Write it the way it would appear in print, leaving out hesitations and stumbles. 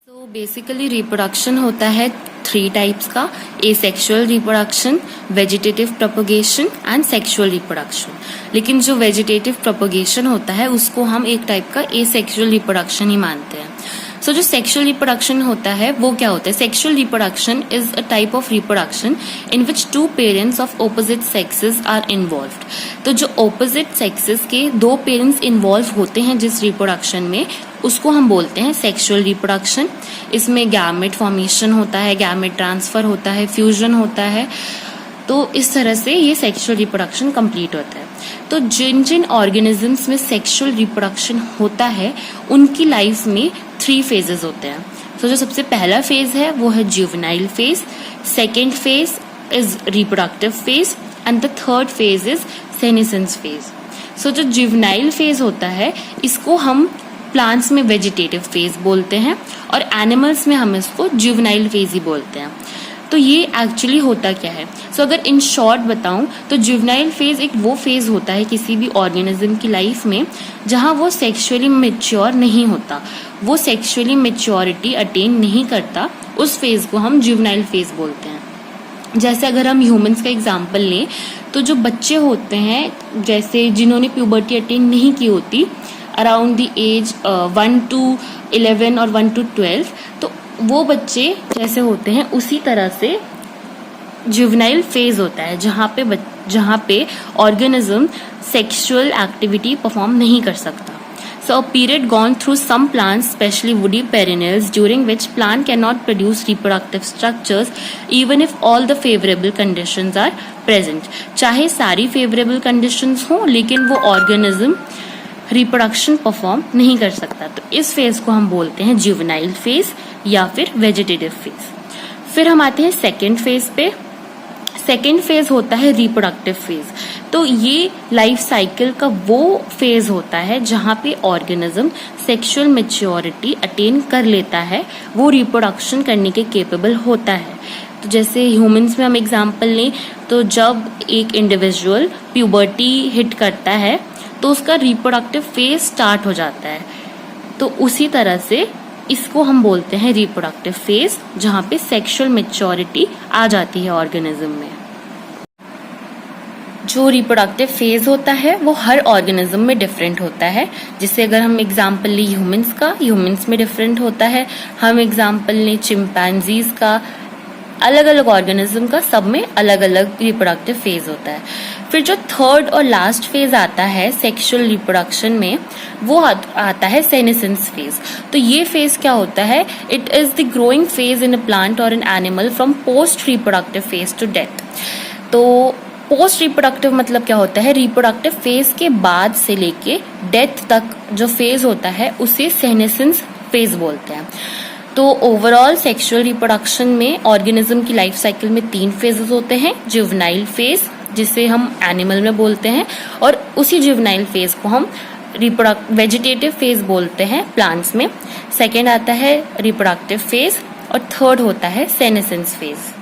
तो basically reproduction होता है 3 टाइप्स का, asexual reproduction, vegetative propagation and sexual reproduction. लेकिन जो वेजिटेटिव प्रोपगेशन होता है उसको हम एक टाइप का एसेक्सुअल रिप्रोडक्शन ही मानते हैं। सो जो सेक्सुअल रिप्रोडक्शन होता है वो क्या होता है? Sexual reproduction is a type of reproduction in which 2 parents of opposite sexes are involved. तो जो ऑपोजिट सेक्सेस के 2 पेरेंट्स इन्वॉल्व होते हैं जिस रिप्रोडक्शन में, उसको हम बोलते हैं सेक्सुअल रिप्रोडक्शन। इसमें गैमेट फॉर्मेशन होता है, गैमेट ट्रांसफर होता है, फ्यूजन होता है। तो इस तरह से ये सेक्सुअल रिप्रोडक्शन कंप्लीट होता है। तो जिन जिन ऑर्गेनिजम्स में सेक्सुअल रिप्रोडक्शन होता है उनकी लाइफ में 3 फेजेस होते हैं। तो जो सबसे पहला फेज है वो है juvenile phase, second phase is reproductive phase and the third phase is senescence phase. So जो जुवेनाइल फेज होता है इसको हम प्लांट्स में वेजिटेटिव फेज बोलते हैं और एनिमल्स में हम इसको जुवेनाइल फेज ही बोलते हैं। तो ये एक्चुअली होता क्या है? सो अगर इन शॉर्ट बताऊं तो जुवेनाइल फेज एक वो फेज होता है किसी भी ऑर्गेनिज्म की लाइफ में जहां वो सेक्सुअली मैच्योर नहीं होता, वो सेक्सुअली मैच्योरिटी अटेन नहीं करता, उस फेज को हम जुवेनाइल फेज बोलते हैं। जैसे अगर हम ह्यूमंस का एग्जांपल लें तो जो बच्चे होते हैं जैसे जिन्होंने प्यूबर्टी अटेन नहीं की होती अराउंड द एज 1 to 11 और 1 to 12, तो वो बच्चे जैसे होते हैं उसी तरह से जुवेनाइल फेज होता है जहाँ पे ऑर्गेनिज्म सेक्सुअल एक्टिविटी परफॉर्म नहीं कर सकता। So a period gone through some plants, especially woody perennials, during which plant cannot produce reproductive structures even if all the favorable conditions are present. चाहे सारी favorable conditions हो लेकिन वो organism reproduction perform नहीं कर सकता, तो इस फेज को हम बोलते हैं जुवेनाइल फेज या फिर वेजिटेटिव फेज। फिर हम आते हैं सेकेंड फेज पे। सेकेंड फेज होता है रिप्रोडक्टिव फेज। तो ये लाइफ साइकिल का वो फेज होता है जहाँ पे ऑर्गेनिज्म सेक्सुअल मैच्योरिटी अटेन कर लेता है, वो रिप्रोडक्शन करने के केपेबल होता है। तो जैसे ह्यूमंस में हम एग्जांपल लें तो जब एक इंडिविजुअल प्यूबर्टी हिट करता है तो उसका रिप्रोडक्टिव फेज स्टार्ट हो जाता है। तो उसी तरह से इसको हम बोलते हैं रिप्रोडक्टिव फेज जहाँ पे सेक्सुअल मैच्योरिटी आ जाती है ऑर्गेनिज्म में। जो रिप्रोडक्टिव फेज होता है वो हर ऑर्गेनिज्म में डिफरेंट होता है। जिससे अगर हम एग्जांपल लें ह्यूमंस का, ह्यूमंस में डिफरेंट होता है। हम एग्जांपल लें चिंपैंजीज का, अलग अलग ऑर्गेनिज्म का सब में अलग अलग रिप्रोडक्टिव फेज होता है। फिर जो थर्ड और लास्ट फेज आता है सेक्सुअल रिप्रोडक्शन में वो आता है सेनेसेंस फेज। तो ये फेज क्या होता है? It is the growing phase in a plant और an animal from post reproductive phase to death. तो पोस्ट रिप्रोडक्टिव मतलब क्या होता है? रिप्रोडक्टिव फेज के बाद से लेके डेथ तक जो फेज होता है उसे सेनेसेंस फेज बोलते हैं। तो ओवरऑल सेक्सुअल रिप्रोडक्शन में ऑर्गेनिज्म की लाइफ साइकिल में 3 फेजेस होते हैं। जुवेनाइल फेज जिसे हम एनिमल में बोलते हैं और उसी जुवेनाइल फेज को हम वेजिटेटिव फेज बोलते हैं प्लांट्स में। सेकेंड आता है रिप्रोडक्टिव फेज और थर्ड होता है सेनेसेंस फेज।